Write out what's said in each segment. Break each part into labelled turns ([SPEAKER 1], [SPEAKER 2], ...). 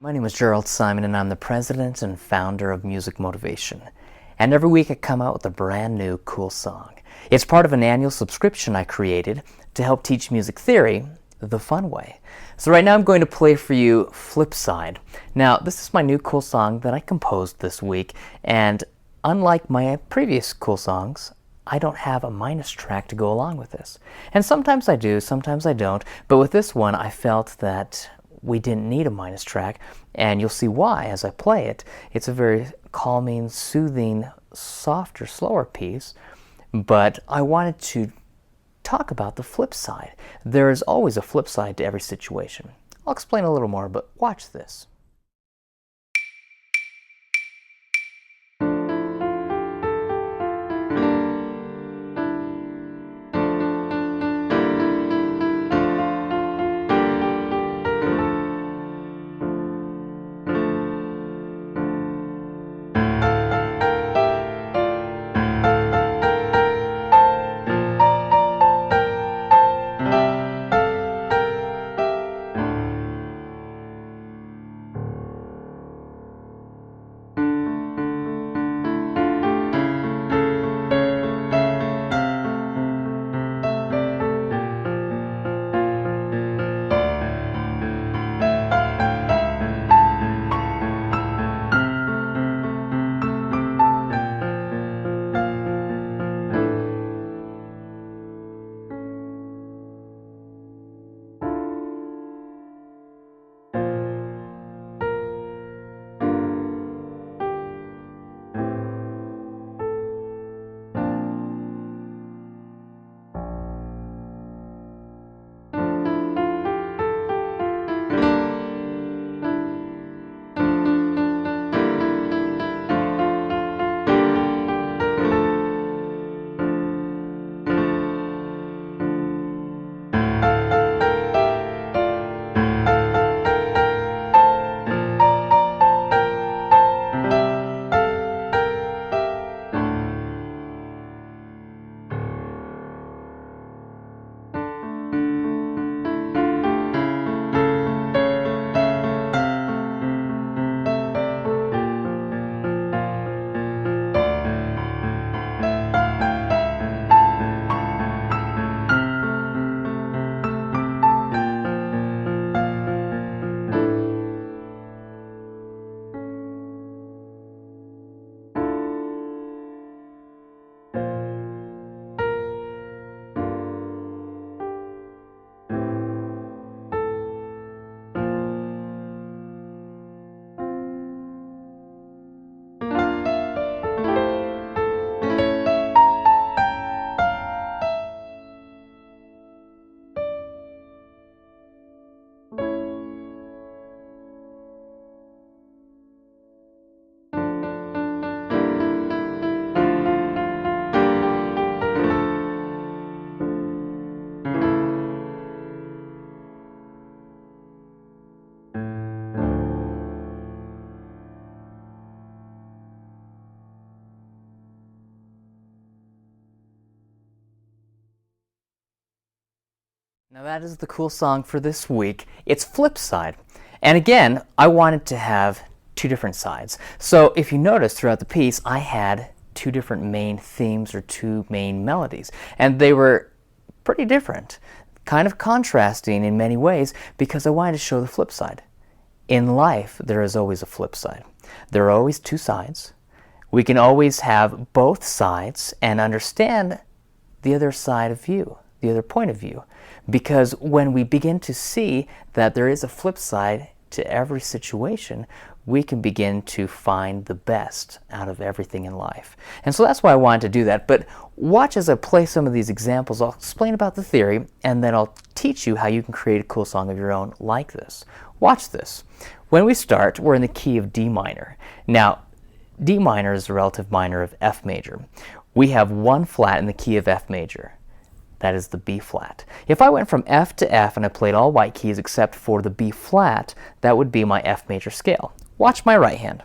[SPEAKER 1] My name is Jerald Simon, and I'm the president and founder of Music Motivation. And every week I come out with a brand new cool song. It's part of an annual subscription I created to help teach music theory the fun way. So right now I'm going to play for you Flipside. Now this is my new cool song that I composed this week, and unlike my previous cool songs, I don't have a minus track to go along with this. And sometimes I do, sometimes I don't, but with this one I felt that we didn't need a minus track, and you'll see why as I play it. It's a very calming, soothing, softer, slower piece, but I wanted to talk about the flip side. There is always a flip side to every situation. I'll explain a little more, but watch this. Now that is the cool song for this week. It's Flipside. And again, I wanted to have two different sides. So if you notice throughout the piece, I had two different main themes or two main melodies. And they were pretty different, kind of contrasting in many ways, because I wanted to show the flip side. In life, there is always a flip side. There are always two sides. We can always have both sides and understand the other side of view, the other point of view. Because when we begin to see that there is a flip side to every situation, we can begin to find the best out of everything in life. And so that's why I wanted to do that. But watch as I play some of these examples. I'll explain about the theory, and then I'll teach you how you can create a cool song of your own like this. Watch this. When we start, we're in the key of D minor. Now, D minor is a relative minor of F major. We have one flat in the key of F major. That is the B flat. If I went from F to F and I played all white keys except for the B flat, that would be my F major scale. Watch my right hand.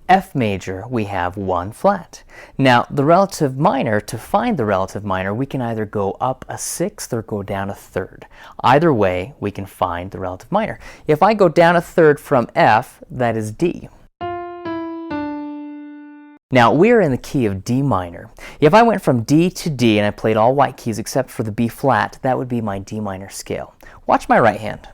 [SPEAKER 1] F major, we have 1 flat. Now, the relative minor, to find the relative minor, we can either go up a sixth or go down a third. Either way, we can find the relative minor. If I go down a third from F, that is D. Now, we are in the key of D minor. If I went from D to D and I played all white keys except for the B flat, that would be my D minor scale. Watch my right hand.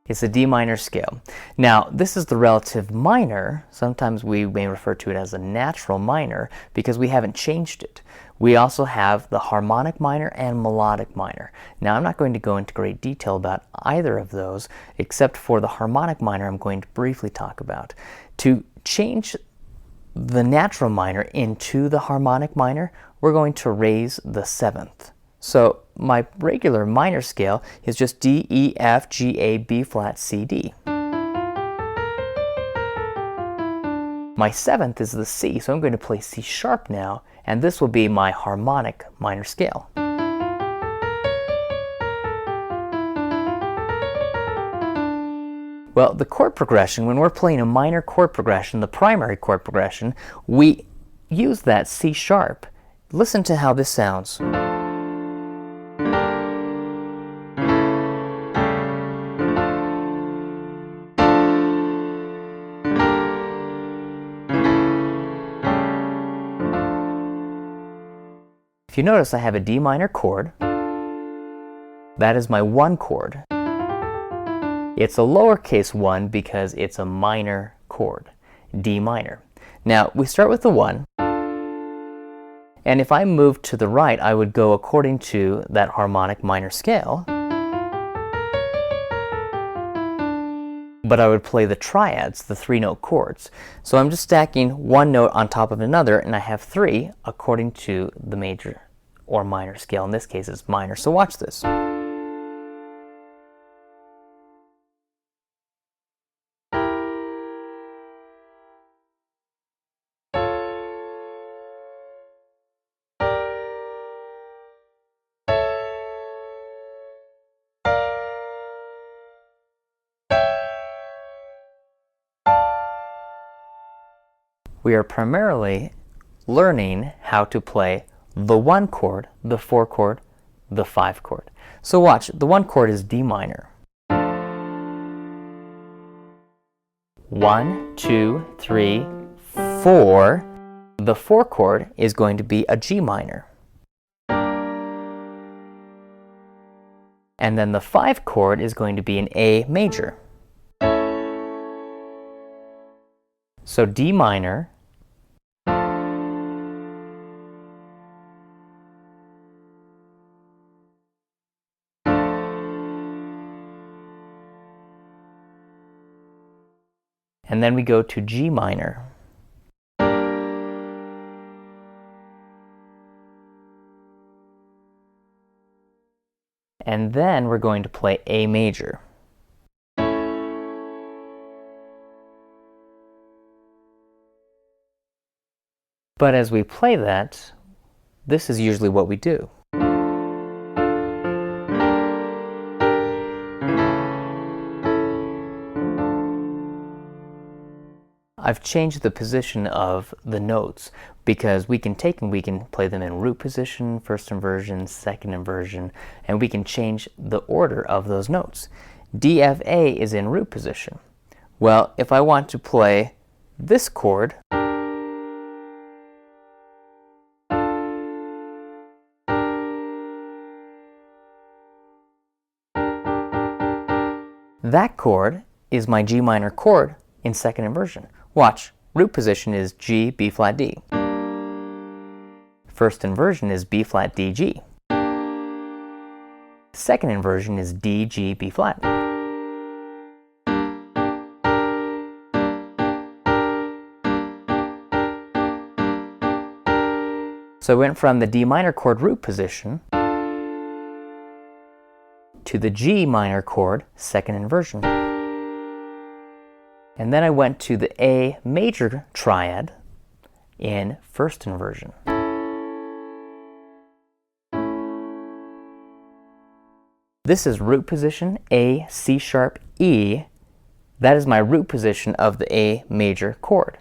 [SPEAKER 1] It's a D minor scale. Now, this is the relative minor. Sometimes we may refer to it as a natural minor because we haven't changed it. We also have the harmonic minor and melodic minor. Now, I'm not going to go into great detail about either of those, except for the harmonic minor I'm going to briefly talk about. To change the natural minor into the harmonic minor, we're going to raise the seventh. So my regular minor scale is just D, E, F, G, A, B flat, C, D. My seventh is the C, so I'm going to play C sharp now, and this will be my harmonic minor scale. Well, the chord progression, when we're playing a minor chord progression, the primary chord progression, we use that C sharp. Listen to how this sounds. If you notice, I have a D minor chord. That is my 1 chord. It's a lowercase 1 because it's a minor chord, D minor. Now, we start with the 1, and if I move to the right, I would go according to that harmonic minor scale, but I would play the triads, the 3-note chords. So I'm just stacking one note on top of another, and I have 3 according to the major or minor scale. In this case, it's minor. So watch this. We are primarily learning how to play the 1 chord, the 4 chord, the 5 chord. So watch, the 1 chord is D minor. 1, 2, 3, 4. The 4 chord is going to be a G minor. And then the 5 chord is going to be an A major. So D minor, and then we go to G minor. And then we're going to play A major. But as we play that, this is usually what we do. I've changed the position of the notes because we can take and we can play them in root position, first inversion, second inversion, and we can change the order of those notes. D, F, A is in root position. Well, if I want to play this chord, that chord is my G minor chord in second inversion. Watch, root position is G, B flat, D. First inversion is B flat, D, G. Second inversion is D, G, B flat. So I went from the D minor chord root position to the G minor chord second inversion. And then I went to the A major triad in first inversion. This is root position A, C sharp, E. That is my root position of the A major chord.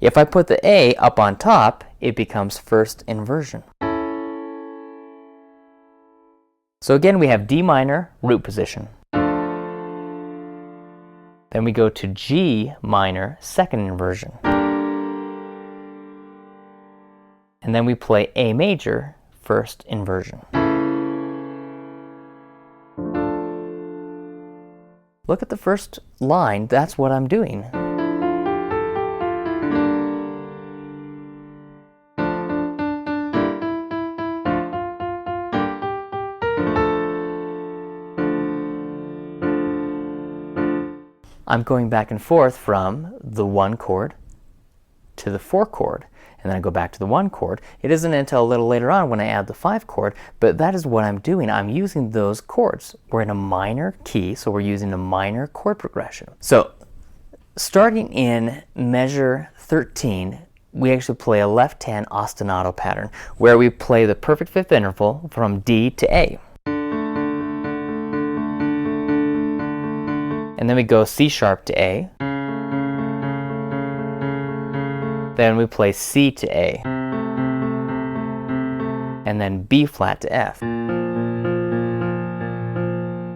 [SPEAKER 1] If I put the A up on top, it becomes first inversion. So again, we have D minor, root position. Then we go to G minor, second inversion. And then we play A major, first inversion. Look at the first line, that's what I'm doing. I'm going back and forth from the 1 chord to the 4 chord, and then I go back to the 1 chord. It isn't until a little later on when I add the 5 chord, but that is what I'm doing. I'm using those chords. We're in a minor key, so we're using a minor chord progression. So starting in measure 13, we actually play a left-hand ostinato pattern where we play the perfect fifth interval from D to A. And then we go C sharp to A. Then we play C to A. And then B flat to F.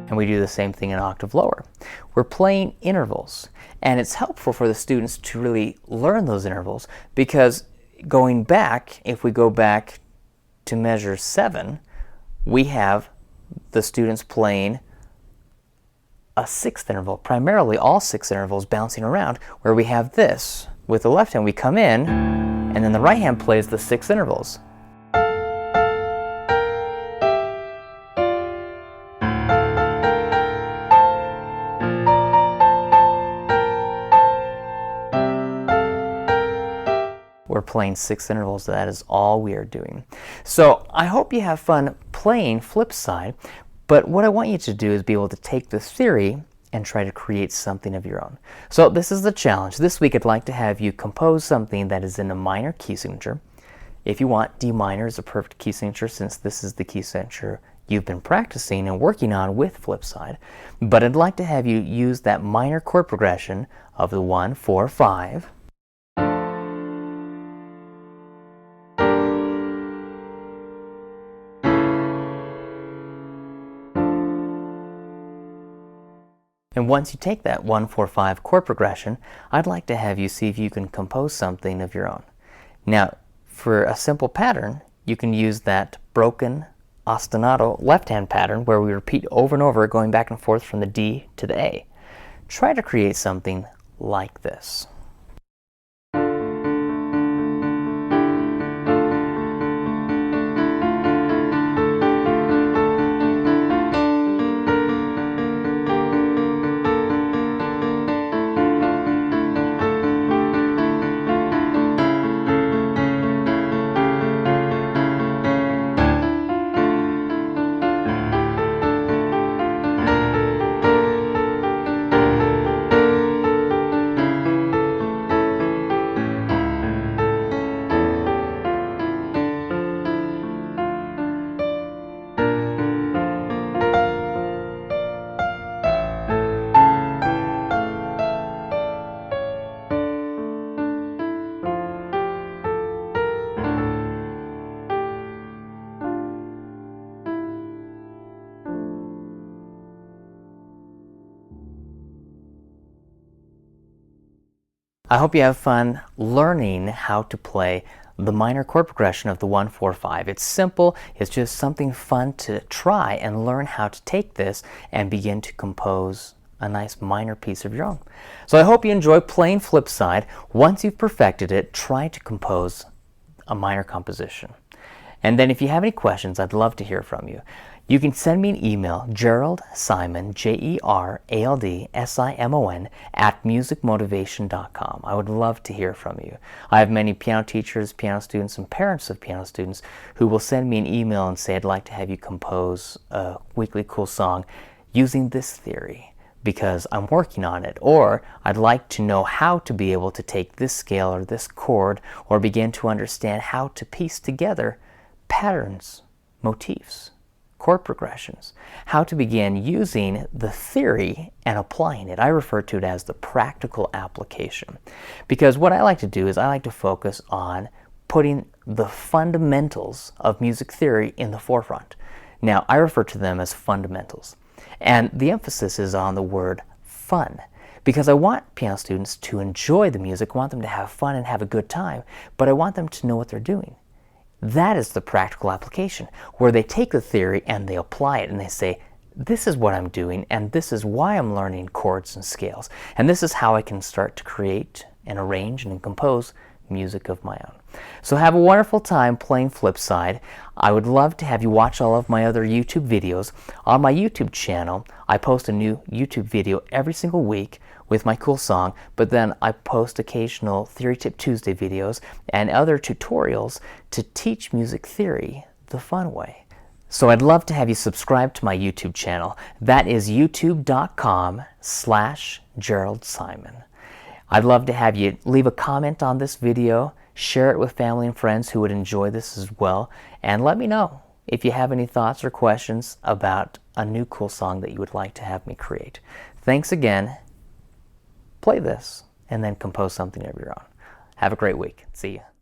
[SPEAKER 1] And we do the same thing an octave lower. We're playing intervals. And it's helpful for the students to really learn those intervals because going back, if we go back to measure 7, we have the students playing a sixth interval, primarily all 6 intervals bouncing around, where we have this. With the left hand we come in, and then the right hand plays the 6 intervals. We're playing 6 intervals, that is all we are doing. So I hope you have fun playing Flipside. But what I want you to do is be able to take this theory and try to create something of your own. So this is the challenge. This week I'd like to have you compose something that is in a minor key signature. If you want, D minor is a perfect key signature since this is the key signature you've been practicing and working on with Flipside. But I'd like to have you use that minor chord progression of the 1, 4, 5. And once you take that 1, 4, 5 chord progression, I'd like to have you see if you can compose something of your own. Now, for a simple pattern, you can use that broken ostinato left-hand pattern where we repeat over and over, going back and forth from the D to the A. Try to create something like this. I hope you have fun learning how to play the minor chord progression of the 1, 4, 5. It's simple, it's just something fun to try and learn how to take this and begin to compose a nice minor piece of your own. So I hope you enjoy playing Flipside. Once you've perfected it, try to compose a minor composition. And then if you have any questions, I'd love to hear from you. You can send me an email, Jerald Simon, JeraldSimon, @musicmotivation.com. I would love to hear from you. I have many piano teachers, piano students, and parents of piano students who will send me an email and say, I'd like to have you compose a weekly cool song using this theory because I'm working on it. Or I'd like to know how to be able to take this scale or this chord or begin to understand how to piece together patterns, motifs chord progressions, how to begin using the theory and applying it. I refer to it as the practical application, because what I like to do is I like to focus on putting the fundamentals of music theory in the forefront. Now, I refer to them as fundamentals, and the emphasis is on the word fun, because I want piano students to enjoy the music, I want them to have fun and have a good time, but I want them to know what they're doing. That is the practical application, where they take the theory and they apply it and they say, this is what I'm doing and this is why I'm learning chords and scales, and this is how I can start to create and arrange and compose music of my own. So have a wonderful time playing Flipside. I would love to have you watch all of my other YouTube videos. On my YouTube channel, I post a new YouTube video every single week with my cool song, but then I post occasional Theory Tip Tuesday videos and other tutorials to teach music theory the fun way. So I'd love to have you subscribe to my YouTube channel. That is youtube.com/Jerald Simon. I'd love to have you leave a comment on this video, share it with family and friends who would enjoy this as well, and let me know if you have any thoughts or questions about a new cool song that you would like to have me create. Thanks again. Play this and then compose something of your own. Have a great week. See you.